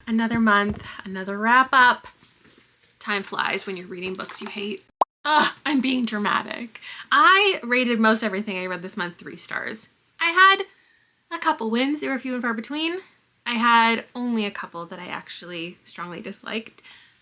Another month, another wrap up. Time flies when you're reading books you hate. Ugh, I'm being dramatic. I rated most everything I read this month 3 stars. I had a couple wins. They were few and far between. I had only a couple that I actually strongly disliked.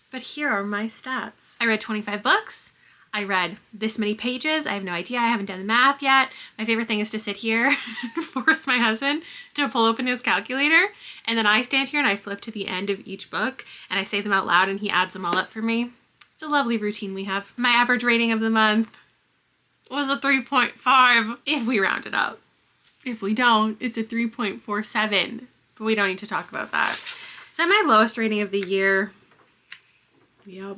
But here are my stats. I read 25 books. I read this many pages. I have no idea. I haven't done the math yet. My favorite thing is to sit here and force my husband to pull open his calculator. And then I stand here and I flip to the end of each book and I say them out loud and he adds them all up for me. It's a lovely routine we have. My average rating of the month was a 3.5 if we round it up. If we don't, it's a 3.47. But we don't need to talk about that. So my lowest rating of the year. Yep.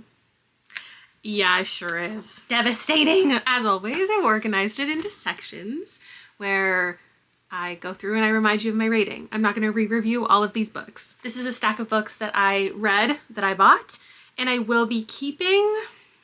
Yeah, it sure is. Devastating. As always, I've organized it into sections where I go through and I remind you of my rating. I'm not going to re-review all of these books. This is a stack of books that I read, that I bought, and I will be keeping.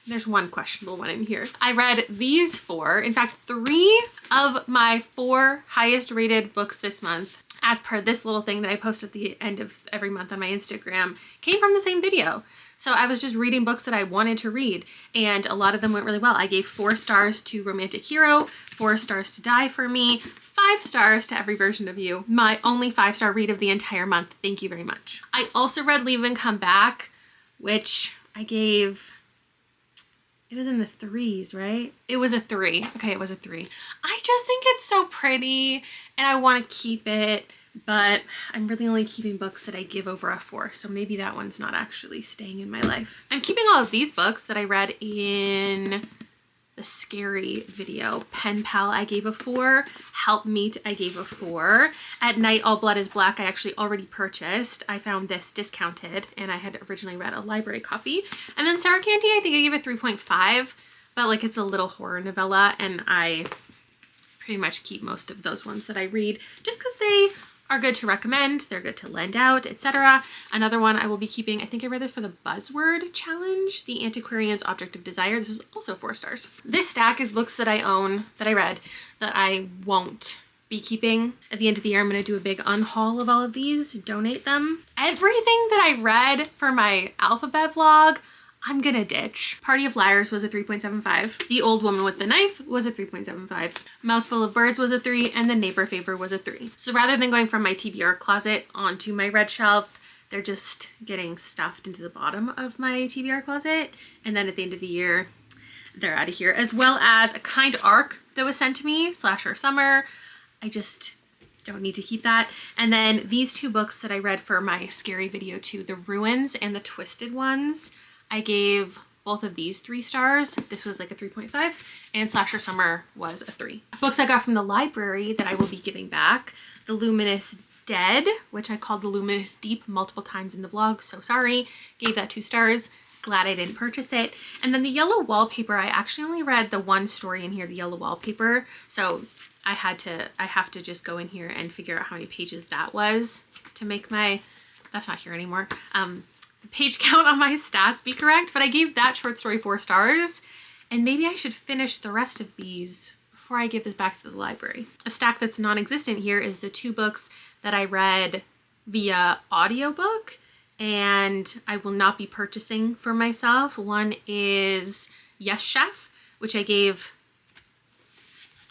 There's one questionable one in here. I read these 4, in fact, 3 of my 4 highest rated books this month, as per this little thing that I post at the end of every month on my Instagram, came from the same video. So I was just reading books that I wanted to read, and a lot of them went really well. I gave 4 stars to Romantic Hero, 4 stars to Die For Me, 5 stars to Every Version of You. My only 5-star read of the entire month. Thank you very much. I also read Leave and Come Back, which I gave, it was in the 3s, right? It was a 3. Okay, it was a 3. I just think it's so pretty and I want to keep it, but I'm really only keeping books that I give over a 4, so maybe that one's not actually staying in my life. I'm keeping all of these books that I read in the scary video. Penpal, I gave a 4. Helpmeet, I gave a 4. At Night, All Blood is Black, I actually already purchased. I found this discounted, and I had originally read a library copy. And then Sarah Canty, I think I gave a 3.5, but like it's a little horror novella, and I pretty much keep most of those ones that I read just because they are good to recommend, they're good to lend out, etc. Another one I will be keeping, I think I read this for the Buzzword Challenge, The Antiquarian's Object of Desire. This was also 4 stars. This stack is books that I own, that I read, that I won't be keeping. At the end of the year, I'm going to do a big unhaul of all of these, donate them. Everything that I read for my alphabet vlog, I'm gonna ditch. Party of Liars was a 3.75. The Old Woman with the Knife was a 3.75. Mouthful of Birds was a 3, and The Neighbor Favor was a 3. So rather than going from my TBR closet onto my red shelf, they're just getting stuffed into the bottom of my TBR closet. And then at the end of the year, they're out of here. As well as a Kind Arc that was sent to me, Slasher Summer. I just don't need to keep that. And then these 2 books that I read for my scary video too, The Ruins and The Twisted Ones. I gave both of these 3 stars. This was like a 3.5, and Slasher Summer was a 3. Books I got from the library that I will be giving back. The Luminous Dead, which I called The Luminous Deep multiple times in the vlog, so sorry. Gave that 2 stars. Glad I didn't purchase it. And then the Yellow Wallpaper, I actually only read the 1 story in here, The Yellow Wallpaper, so I have to just go in here and figure out how many pages that was to make my, that's not here anymore, page count on my stats be correct, but I gave that short story 4 stars, and maybe I should finish the rest of these before I give this back to the library. A stack that's non-existent here is the 2 books that I read via audiobook, and I will not be purchasing for myself. One is Yes Chef, which I gave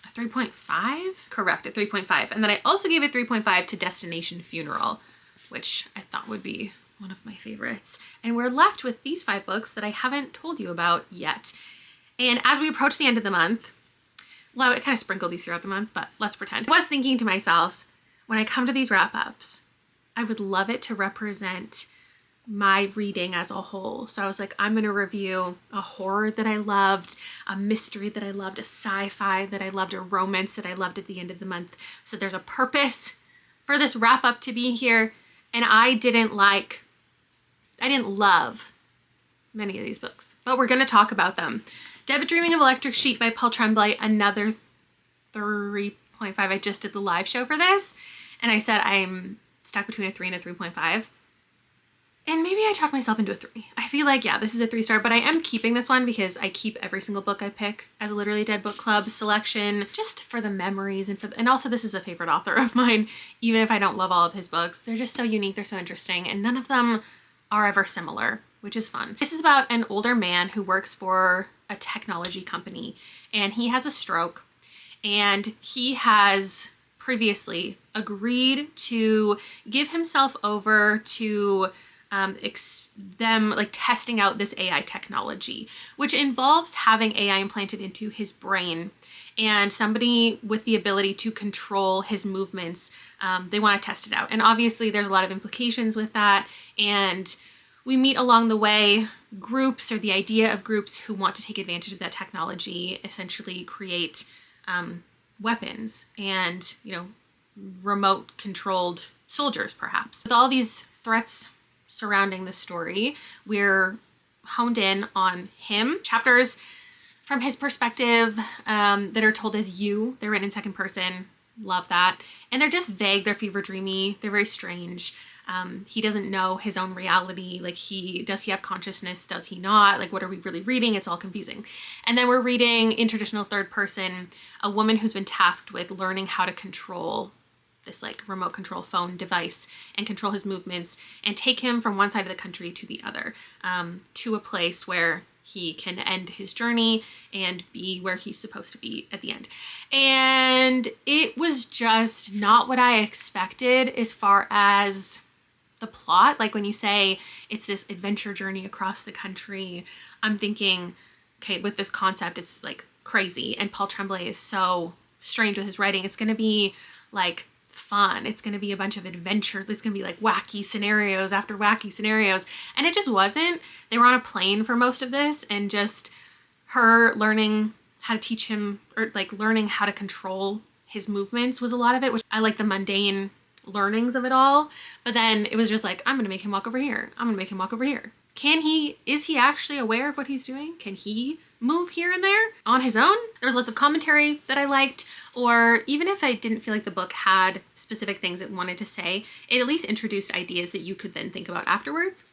a 3.5? Correct, a 3.5. And then I also gave a 3.5 to Destination Funeral, which I thought would be one of my favorites. And we're left with these 5 books that I haven't told you about yet. And as we approach the end of the month, well, I kind of sprinkled these throughout the month, but let's pretend. I was thinking to myself, when I come to these wrap-ups, I would love it to represent my reading as a whole. So I was like, I'm going to review a horror that I loved, a mystery that I loved, a sci-fi that I loved, a romance that I loved at the end of the month. So there's a purpose for this wrap-up to be here. And I didn't love many of these books, but we're going to talk about them. Dead Dreaming of Electric Sheep by Paul Tremblay, another 3.5. I just did the live show for this, and I said I'm stuck between a 3 and a 3.5. And maybe I talked myself into a 3. I feel like, yeah, this is a 3-star, but I am keeping this one because I keep every single book I pick as a Literally Dead Book Club selection, just for the memories and also this is a favorite author of mine, even if I don't love all of his books. They're just so unique, they're so interesting, and none of them are ever similar, which is fun. This is about an older man who works for a technology company, and he has a stroke, and he has previously agreed to give himself over to them like testing out this AI technology, which involves having AI implanted into his brain and somebody with the ability to control his movements. They want to test it out. And obviously there's a lot of implications with that. And we meet along the way groups, or the idea of groups, who want to take advantage of that technology, essentially create weapons and, you know, remote controlled soldiers perhaps. With all these threats surrounding the story, we're honed in on him. Chapters from his perspective that are told as you. They're written in second person. Love that. And they're just vague. They're fever dreamy. They're very strange. He doesn't know his own reality. Like, does he have consciousness? Does he not? Like, what are we really reading? It's all confusing. And then we're reading in traditional third person, a woman who's been tasked with learning how to control this like remote control phone device and control his movements and take him from one side of the country to the other, to a place where he can end his journey and be where he's supposed to be at the end. And it was just not what I expected as far as the plot. Like, when you say it's this adventure journey across the country, I'm thinking, okay, with this concept, it's like crazy. And Paul Tremblay is so strange with his writing. It's going to be like fun. It's going to be a bunch of adventure. It's going to be like wacky scenarios after wacky scenarios. And it just wasn't. They were on a plane for most of this, and just her learning how to teach him, or like learning how to control his movements was a lot of it, which I like the mundane learnings of it all. But then it was just like, I'm going to make him walk over here. I'm going to make him walk over here. Is he actually aware of what he's doing? Can he move here and there on his own? There was lots of commentary that I liked, or even if I didn't feel like the book had specific things it wanted to say, it at least introduced ideas that you could then think about afterwards.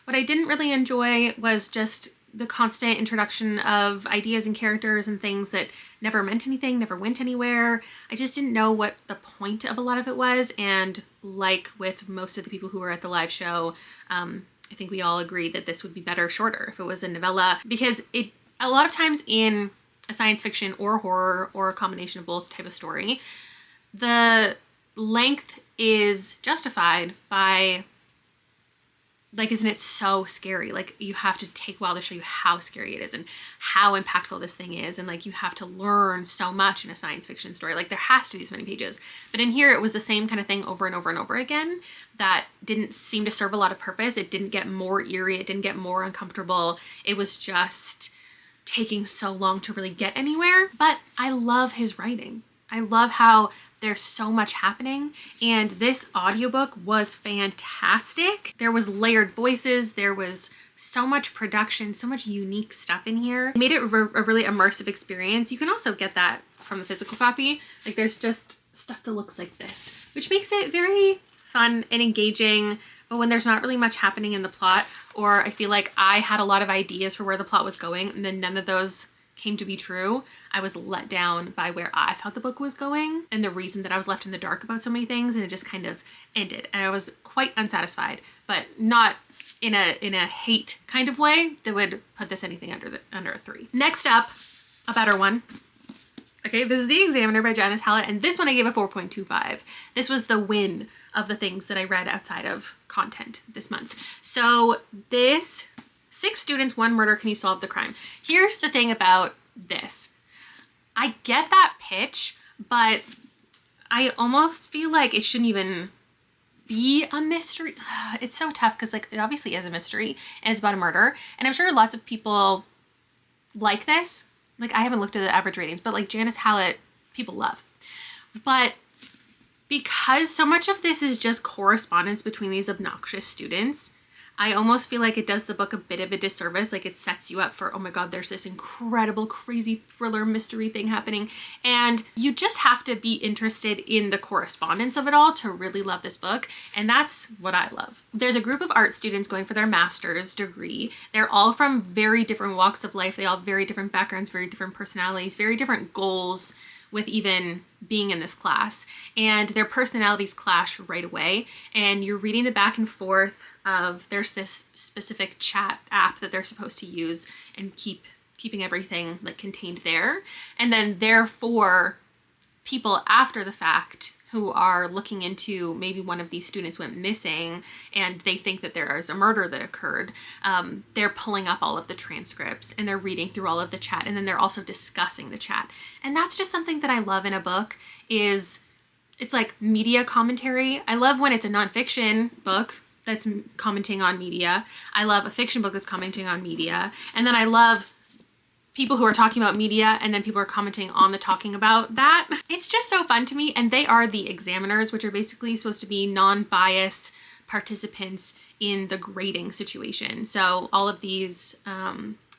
What I didn't really enjoy was just the constant introduction of ideas and characters and things that never meant anything, never went anywhere. I just didn't know what the point of a lot of it was. And like with most of the people who were at the live show, I think we all agreed that this would be better shorter if it was a novella, because a lot of times in a science fiction or horror or a combination of both type of story, the length is justified by, like, isn't it so scary? Like, you have to take a while to show you how scary it is and how impactful this thing is. And like, you have to learn so much in a science fiction story. Like, there has to be so many pages. But in here, it was the same kind of thing over and over and over again that didn't seem to serve a lot of purpose. It didn't get more eerie. It didn't get more uncomfortable. It was just taking so long to really get anywhere. But I love his writing. I love how there's so much happening, and this audiobook was fantastic. There was layered voices, there was so much production, so much unique stuff in here. It made it a really immersive experience. You can also get that from the physical copy. Like, there's just stuff that looks like this, which makes it very fun and engaging. But when there's not really much happening in the plot, or I feel like I had a lot of ideas for where the plot was going, and then none of those came to be true, I was let down by where I thought the book was going and the reason that I was left in the dark about so many things, and it just kind of ended. And I was quite unsatisfied, but not in a hate kind of way that would put this anything under a 3. Next up, a better one. Okay, this is The Examiner by Janice Hallett, and this one I gave a 4.25. This was the win of the things that I read outside of content this month. So this 6 students, 1 murder, can you solve the crime? Here's the thing about this. I get that pitch, but I almost feel like it shouldn't even be a mystery. It's so tough because, like, it obviously is a mystery and it's about a murder. And I'm sure lots of people like this. Like, I haven't looked at the average ratings, but like Janice Hallett, people love. But because so much of this is just correspondence between these obnoxious students, I almost feel like it does the book a bit of a disservice. Like it sets you up for, oh my God, there's this incredible, crazy thriller mystery thing happening. And you just have to be interested in the correspondence of it all to really love this book. And that's what I love. There's a group of art students going for their master's degree. They're all from very different walks of life. They all have very different backgrounds, very different personalities, very different goals with even being in this class, and their personalities clash right away. And you're reading the back and forth of, there's this specific chat app that they're supposed to use and keeping everything like contained there. And then therefore people after the fact who are looking into maybe one of these students went missing and they think that there is a murder that occurred. They're pulling up all of the transcripts and they're reading through all of the chat, and then they're also discussing the chat. And that's just something that I love in a book, is it's like media commentary. I love when it's a nonfiction book that's commenting on media. I love a fiction book that's commenting on media. And then I love people who are talking about media and then people are commenting on the talking about that. It's just so fun to me. And they are the examiners, which are basically supposed to be non-biased participants in the grading situation. So all of these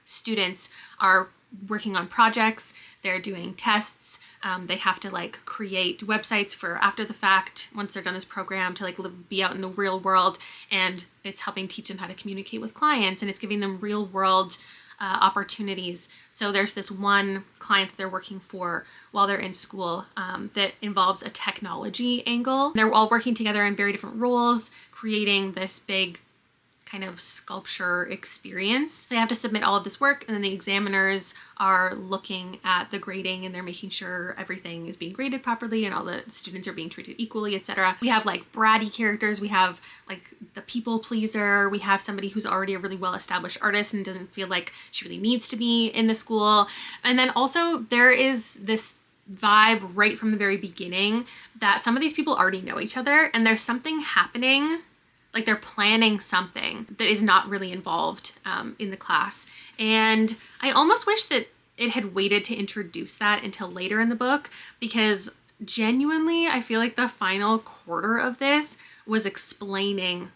students are working on projects, they're doing tests, they have to like create websites for after the fact once they're done this program to like be out in the real world, and it's helping teach them how to communicate with clients, and it's giving them real world opportunities. So there's this one client that they're working for while they're in school that involves a technology angle. They're all working together in very different roles, creating this big kind of sculpture experience. They have to submit all of this work, and then the examiners are looking at the grading and they're making sure everything is being graded properly and all the students are being treated equally, etc. We have like bratty characters, we have like the people pleaser, we have somebody who's already a really well-established artist and doesn't feel like she really needs to be in the school. And then also there is this vibe right from the very beginning that some of these people already know each other and there's something happening, like they're planning something that is not really involved in the class. And I almost wish that it had waited to introduce that until later in the book, because genuinely I feel like the final quarter of this was explaining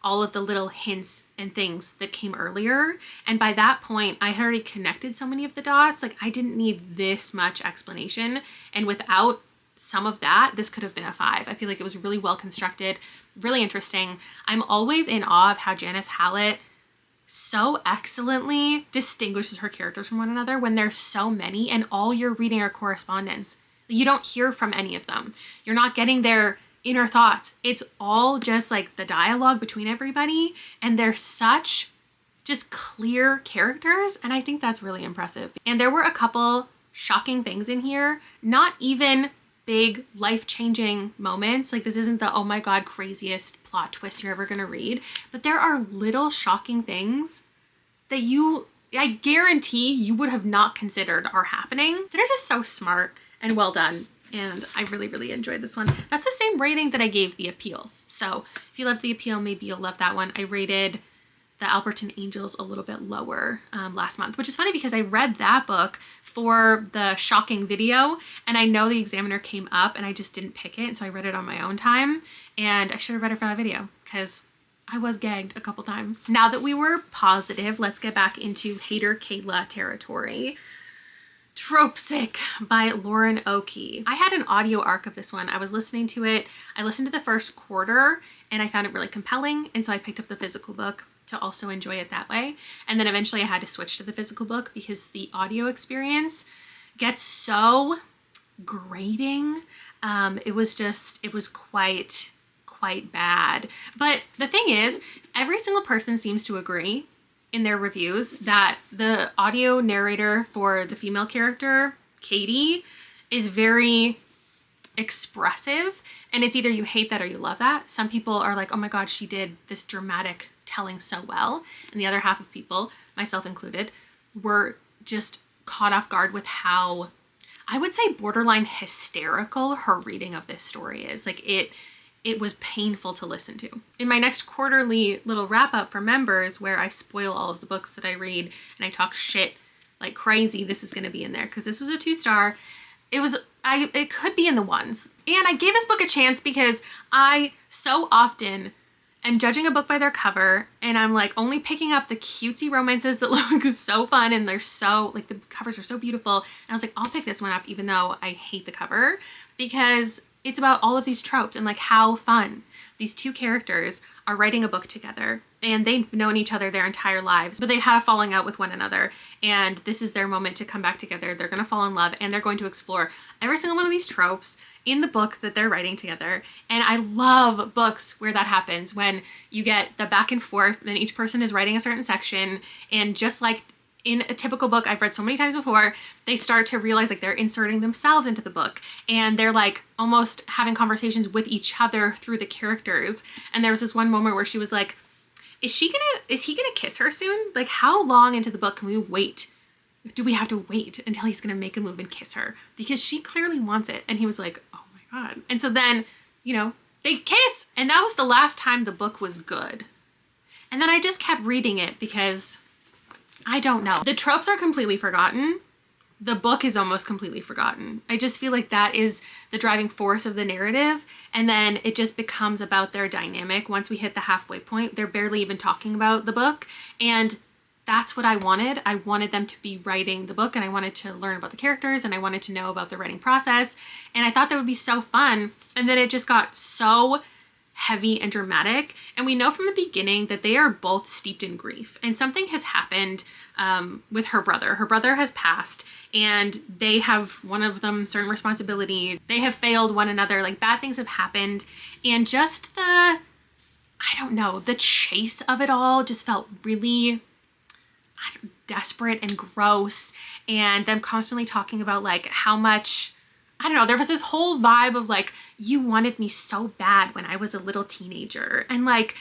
all of the little hints and things that came earlier. And by that point, I had already connected so many of the dots. Like I didn't need this much explanation. And without some of that, this could have been a 5. I feel like it was really well constructed, really interesting. I'm always in awe of how Janice Hallett so excellently distinguishes her characters from one another when there's so many and all you're reading are correspondence. You don't hear from any of them. You're not getting their inner thoughts. It's all just like the dialogue between everybody, and they're such just clear characters, and I think that's really impressive. And there were a couple shocking things in here, not even big life-changing moments. Like this isn't the oh my god craziest plot twist you're ever gonna read, but there are little shocking things that I guarantee you would have not considered are happening. They're just so smart and well done, and I really, really enjoyed this one. That's the same rating that I gave The Appeal. So if you loved The Appeal, maybe you'll love that one. I rated The Alberton Angels a little bit lower last month, which is funny because I read that book for the shocking video and I know the examiner came up and I just didn't pick it. So I read it on my own time, and I should have read it for that video because I was gagged a couple times. Now that we were positive, let's get back into Hater Kayla territory. Tropesick by Lauren Oakey. I had an audio arc of this one. I was listening to it. I listened to the first quarter and I found it really compelling. And so I picked up the physical book to also enjoy it that way. And then eventually I had to switch to the physical book because the audio experience gets so grating. It was quite bad. But the thing is, every single person seems to agree in their reviews that the audio narrator for the female character, Katie, is very expressive, and it's either you hate that or you love that. Some people are like, oh my god, she did this dramatic telling so well, and the other half of people, myself included, were just caught off guard with how, I would say, borderline hysterical her reading of this story is. Like it was painful to listen to. In my next quarterly little wrap up for members where I spoil all of the books that I read and I talk shit like crazy, this is going to be in there because this was a 2-star. It could be in the 1s. And I gave this book a chance because I so often am judging a book by their cover, and I'm like only picking up the cutesy romances that look so fun, and they're so, like, the covers are so beautiful. And I was like, I'll pick this one up even though I hate the cover, because it's about all of these tropes and like how fun these two characters are writing a book together, and they've known each other their entire lives, but they've had a falling out with one another, and this is their moment to come back together. They're going to fall in love, and they're going to explore every single one of these tropes in the book that they're writing together. And I love books where that happens, when you get the back and forth, then each person is writing a certain section, and just like in a typical book I've read so many times before, they start to realize like they're inserting themselves into the book, and they're like almost having conversations with each other through the characters. And there was this one moment where she was like, is he gonna kiss her soon? Like, how long into the book can we wait? Do we have to wait until he's gonna make a move and kiss her? Because she clearly wants it. And he was like, oh my God. And so then, you know, they kiss, and that was the last time the book was good. And then I just kept reading it because I don't know. The tropes are completely forgotten. The book is almost completely forgotten. I just feel like that is the driving force of the narrative. And then it just becomes about their dynamic. Once we hit the halfway point, they're barely even talking about the book. And that's what I wanted. I wanted them to be writing the book, and I wanted to learn about the characters, and I wanted to know about the writing process. And I thought that would be so fun. And then it just got so heavy and dramatic. And we know from the beginning that they are both steeped in grief, and something has happened with her brother. Her brother has passed, and they have, one of them, certain responsibilities. They have failed one another, like bad things have happened. And just the, I don't know, the chase of it all just felt really desperate and gross. And them constantly talking about like how much, I don't know, there was this whole vibe of like, you wanted me so bad when I was a little teenager, and like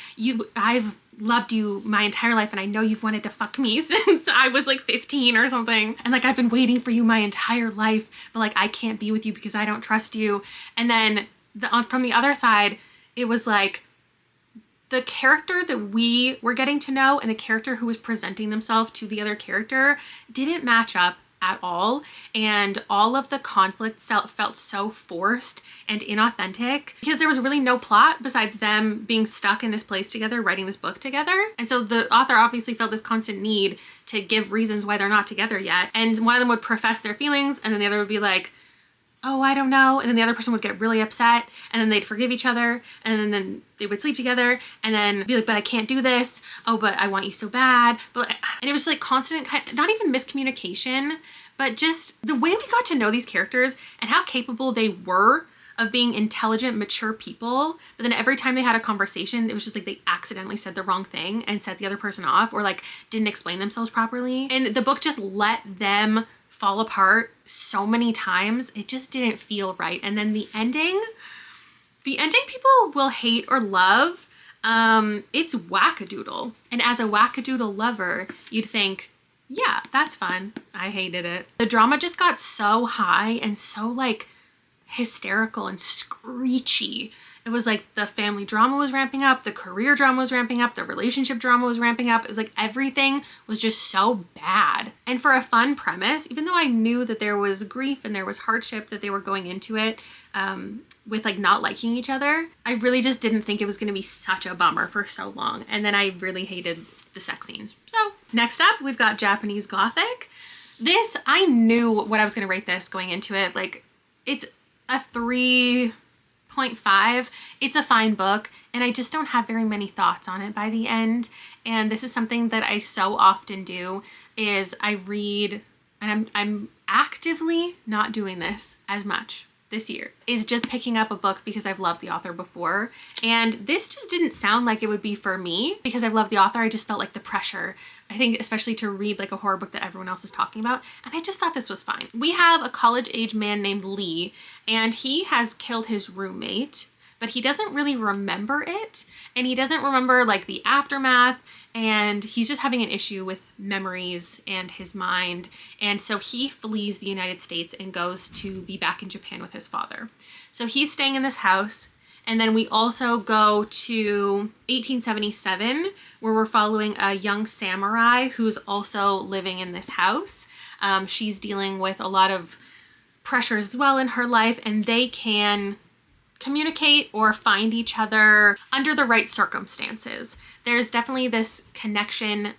I've loved you my entire life, and I know you've wanted to fuck me since I was like 15 or something, and like I've been waiting for you my entire life, but like I can't be with you because I don't trust you. And then from the other side, it was like the character that we were getting to know and the character who was presenting themselves to the other character didn't match up at all, and all of the conflict felt so forced and inauthentic because there was really no plot besides them being stuck in this place together, writing this book together. And so the author obviously felt this constant need to give reasons why they're not together yet, and one of them would profess their feelings, and then the other would be like, oh, I don't know. And then the other person would get really upset, and then they'd forgive each other, and then they would sleep together, and then be like, but I can't do this. Oh, but I want you so bad. And it was like constant, not even miscommunication, but just the way we got to know these characters and how capable they were of being intelligent, mature people. But then every time they had a conversation, it was just like they accidentally said the wrong thing and set the other person off, or like didn't explain themselves properly. And the book just let them fall apart so many times. It just didn't feel right. And then the ending people will hate or love. It's wackadoodle. And as a wackadoodle lover, you'd think, yeah, that's fun. I hated it. The drama just got so high and so like hysterical and screechy. It was like the family drama was ramping up, the career drama was ramping up, the relationship drama was ramping up. It was like everything was just so bad. And for a fun premise, even though I knew that there was grief and there was hardship, that they were going into it with like not liking each other, I really just didn't think it was going to be such a bummer for so long. And then I really hated the sex scenes. So next up, we've got Japanese Gothic. This, I knew what I was going to rate this going into it. Like, it's a 3.5. It's a fine book, and I just don't have very many thoughts on it by the end. And this is something that I so often do, is I read, and I'm actively not doing this as much this year, is just picking up a book because I've loved the author before. And this just didn't sound like it would be for me because I've loved the author. I just felt like the pressure, I think, especially to read like a horror book that everyone else is talking about. And I just thought this was fine. We have a college-age man named Lee, and he has killed his roommate, but he doesn't really remember it. And he doesn't remember like the aftermath, and he's just having an issue with memories and his mind. And so he flees the United States and goes to be back in Japan with his father. So he's staying in this house. And then we also go to 1877, where we're following a young samurai who's also living in this house. She's dealing with a lot of pressures as well in her life, and they can communicate or find each other under the right circumstances. There's definitely this connection.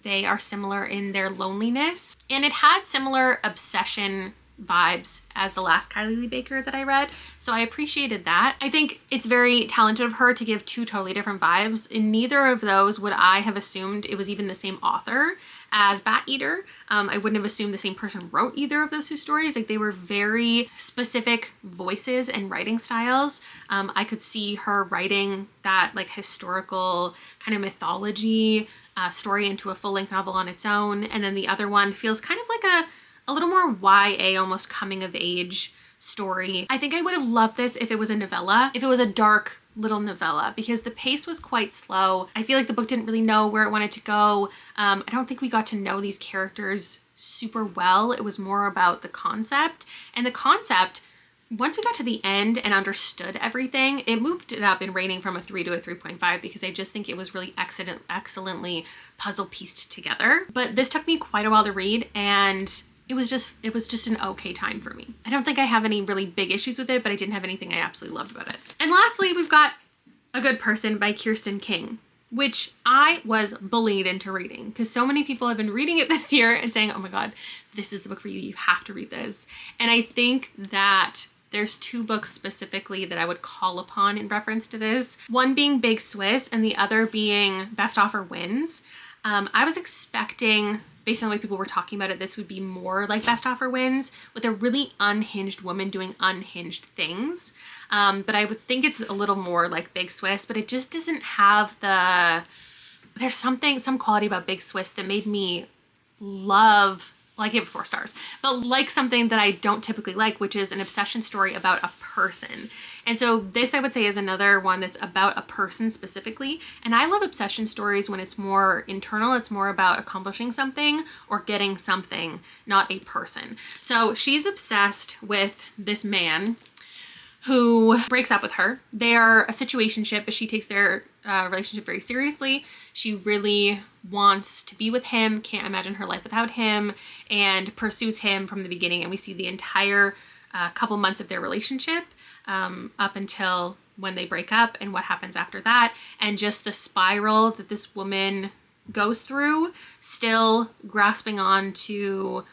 They are similar in their loneliness, and it had similar obsession vibes as the last Kylie Lee Baker that I read. So I appreciated that. I think it's very talented of her to give two totally different vibes. In neither of those would I have assumed it was even the same author as Bat Eater. I wouldn't have assumed the same person wrote either of those two stories. Like, they were very specific voices and writing styles. I could see her writing that like historical kind of mythology story into a full-length novel on its own. And then the other one feels kind of like a little more YA, almost coming of age story. I think I would have loved this if it was a novella, if it was a dark little novella, because the pace was quite slow. I feel like the book didn't really know where it wanted to go. I don't think we got to know these characters super well. It was more about the concept, and the concept, once we got to the end and understood everything, it moved it up in rating from a 3 to a 3.5 because I just think it was really excellently puzzle pieced together. But this took me quite a while to read, and it was just an okay time for me. I don't think I have any really big issues with it, but I didn't have anything I absolutely loved about it. And lastly, we've got A Good Person by Kirsten King, which I was bullied into reading because so many people have been reading it this year and saying, oh my God, this is the book for you. You have to read this. And I think that there's two books specifically that I would call upon in reference to this. One being Big Swiss and the other being Best Offer Wins. I was expecting, based on the way people were talking about it, this would be more like Best Offer Wins with a really unhinged woman doing unhinged things. But I would think it's a little more like Big Swiss, but it just doesn't have there's some quality about Big Swiss that made me love, well, I gave it 4 stars, but like something that I don't typically like, which is an obsession story about a person. And so this, I would say, is another one that's about a person specifically. And I love obsession stories when it's more internal. It's more about accomplishing something or getting something, not a person. So she's obsessed with this man who breaks up with her. They are a situationship, but she takes their relationship very seriously. She really wants to be with him, can't imagine her life without him, and pursues him from the beginning. And we see the entire couple months of their relationship up until when they break up and what happens after that, and just the spiral that this woman goes through, still grasping on to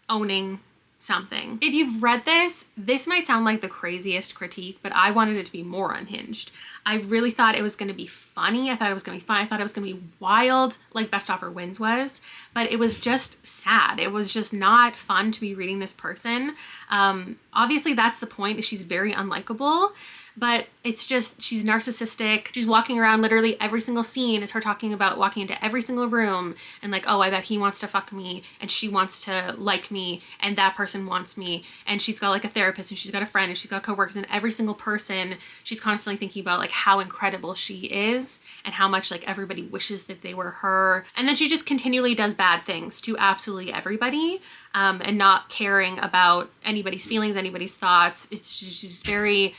owning something. If you've read this might sound like the craziest critique, but I wanted it to be more unhinged. I really thought it was going to be funny. I thought it was going to be fun. I thought it was going to be wild like Best Offer Wins was, but it was just sad. It was just not fun to be reading this person. Obviously that's the point, is she's very unlikable. But it's just, she's narcissistic. She's walking around, literally every single scene is her talking about walking into every single room and like, oh, I bet he wants to fuck me and she wants to like me and that person wants me. And she's got like a therapist and she's got a friend and she's got coworkers, and every single person she's constantly thinking about like how incredible she is and how much like everybody wishes that they were her. And then she just continually does bad things to absolutely everybody, and not caring about anybody's feelings, anybody's thoughts. It's just, she's very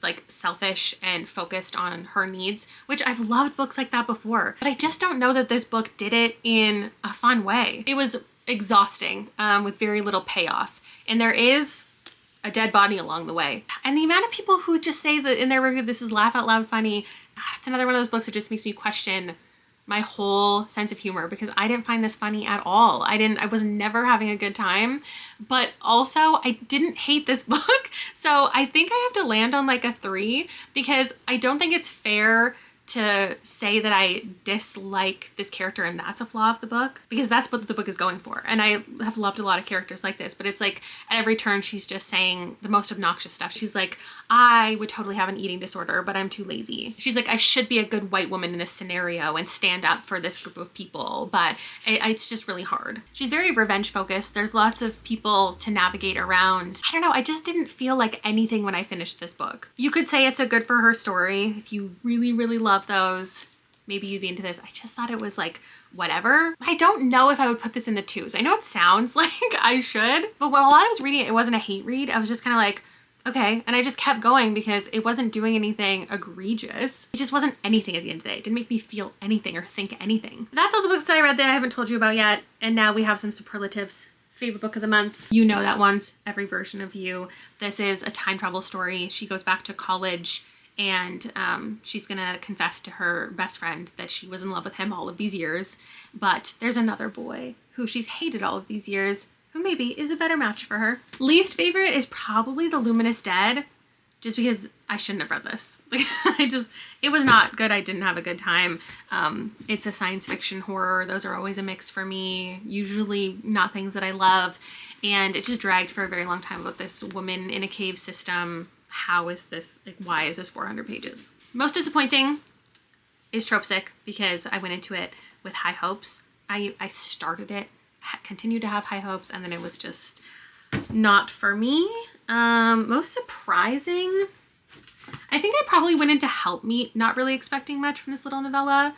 like selfish and focused on her needs, which I've loved books like that before, but I just don't know that this book did it in a fun way. It was exhausting with very little payoff, and there is a dead body along the way. And the amount of people who just say that in their review, this is laugh out loud funny, it's another one of those books that just makes me question my whole sense of humor, because I didn't find this funny at all. I was never having a good time, but also I didn't hate this book. So I think I have to land on like a 3, because I don't think it's fair to say that I dislike this character and that's a flaw of the book, because that's what the book is going for. And I have loved a lot of characters like this, but it's like at every turn she's just saying the most obnoxious stuff. She's like, I would totally have an eating disorder, but I'm too lazy. She's like, I should be a good white woman in this scenario and stand up for this group of people, but it's just really hard. She's very revenge focused. There's lots of people to navigate around. I don't know, I just didn't feel like anything when I finished this book. You could say it's a good for her story. If you really, really love those, maybe you'd be into this. I just thought it was like whatever. I don't know if I would put this in the 2s. I know it sounds like I should, but while I was reading it, it wasn't a hate read. I was just kind of like, okay. And I just kept going because it wasn't doing anything egregious. It just wasn't anything at the end of the day. It didn't make me feel anything or think anything. That's all the books that I read that I haven't told you about yet. And now we have some superlatives Favorite book of the month. You know that one's Every Version of You. This is a time travel story. She goes back to college and she's gonna confess to her best friend that she was in love with him all of these years. But there's another boy who she's hated all of these years who maybe is a better match for her. Least favorite is probably The Luminous Dead, just because I shouldn't have read this. Like, it was not good. I didn't have a good time. It's a science fiction horror. Those are always a mix for me. Usually not things that I love. And it just dragged for a very long time about this woman in a cave system. How is this, like, why is this 400 pages? Most disappointing is Tropesick, because I went into it with high hopes. I started it, continued to have high hopes, and then it was just not for me. Most surprising, I think I probably went into Helpmeet not really expecting much from this little novella,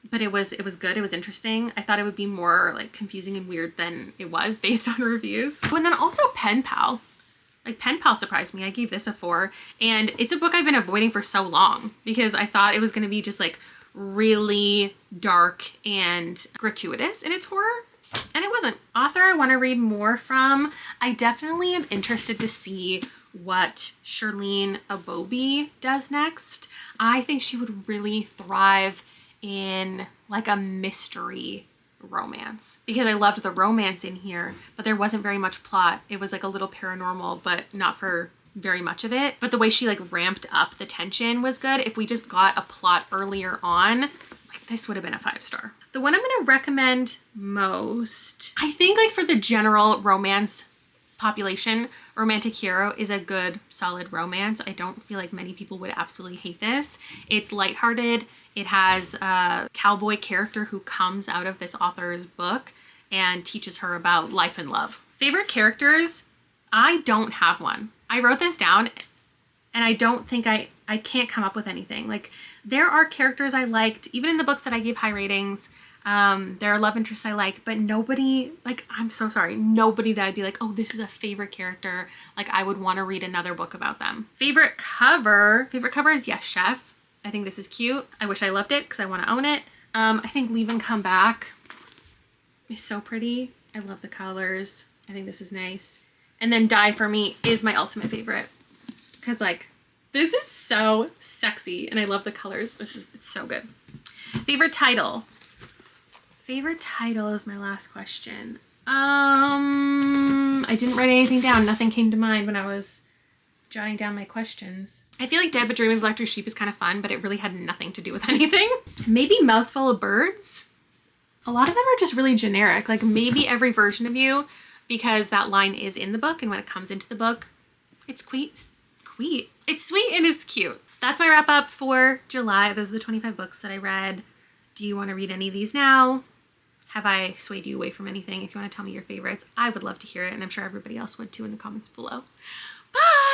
but it was good. It was interesting. I thought it would be more like confusing and weird than it was based on reviews. Oh, and then also Penpal. Like, Penpal surprised me. I gave this a 4, and it's a book I've been avoiding for so long because I thought it was going to be just like really dark and gratuitous in its horror. And it wasn't. Author I want to read more from. I definitely am interested to see what Shirlene Abobi does next. I think she would really thrive in like a mystery romance, because I loved the romance in here, but there wasn't very much plot. It was like a little paranormal, but not for very much of it. But the way she like ramped up the tension was good. If we just got a plot earlier on, like, this would have been a 5-star. The one I'm going to recommend most, I think, like, for the general romance population, Romantic Hero is a good, solid romance. I don't feel like many people would absolutely hate this. It's lighthearted. It has a cowboy character who comes out of this author's book and teaches her about life and love. Favorite characters? I don't have one. I wrote this down and I don't think I can't come up with anything. Like, there are characters I liked, even in the books that I gave high ratings. There are love interests I like, but nobody, like, I'm so sorry, nobody that I'd be like, oh, this is a favorite character. Like, I would want to read another book about them. Favorite cover is Yes Chef. I think this is cute. I wish I loved it because I want to own it. I think Leave and Come Back is so pretty. I love the colors. I think this is nice. And then Die For Me is my ultimate favorite because, like, this is so sexy and I love the colors. It's so good. Favorite title? Favorite title is my last question. I didn't write anything down. Nothing came to mind when I was jotting down my questions. I feel like Dead but Dreaming of Electric Sheep is kind of fun, but it really had nothing to do with anything. Maybe Mouthful of Birds. A lot of them are just really generic. Like, maybe Every Version of You, because that line is in the book, and when it comes into the book, it's It's sweet and it's cute. That's my wrap up for July. Those are the 25 books that I read. Do you want to read any of these now? Have I swayed you away from anything? If you want to tell me your favorites, I would love to hear it, and I'm sure everybody else would too in the comments below. Bye!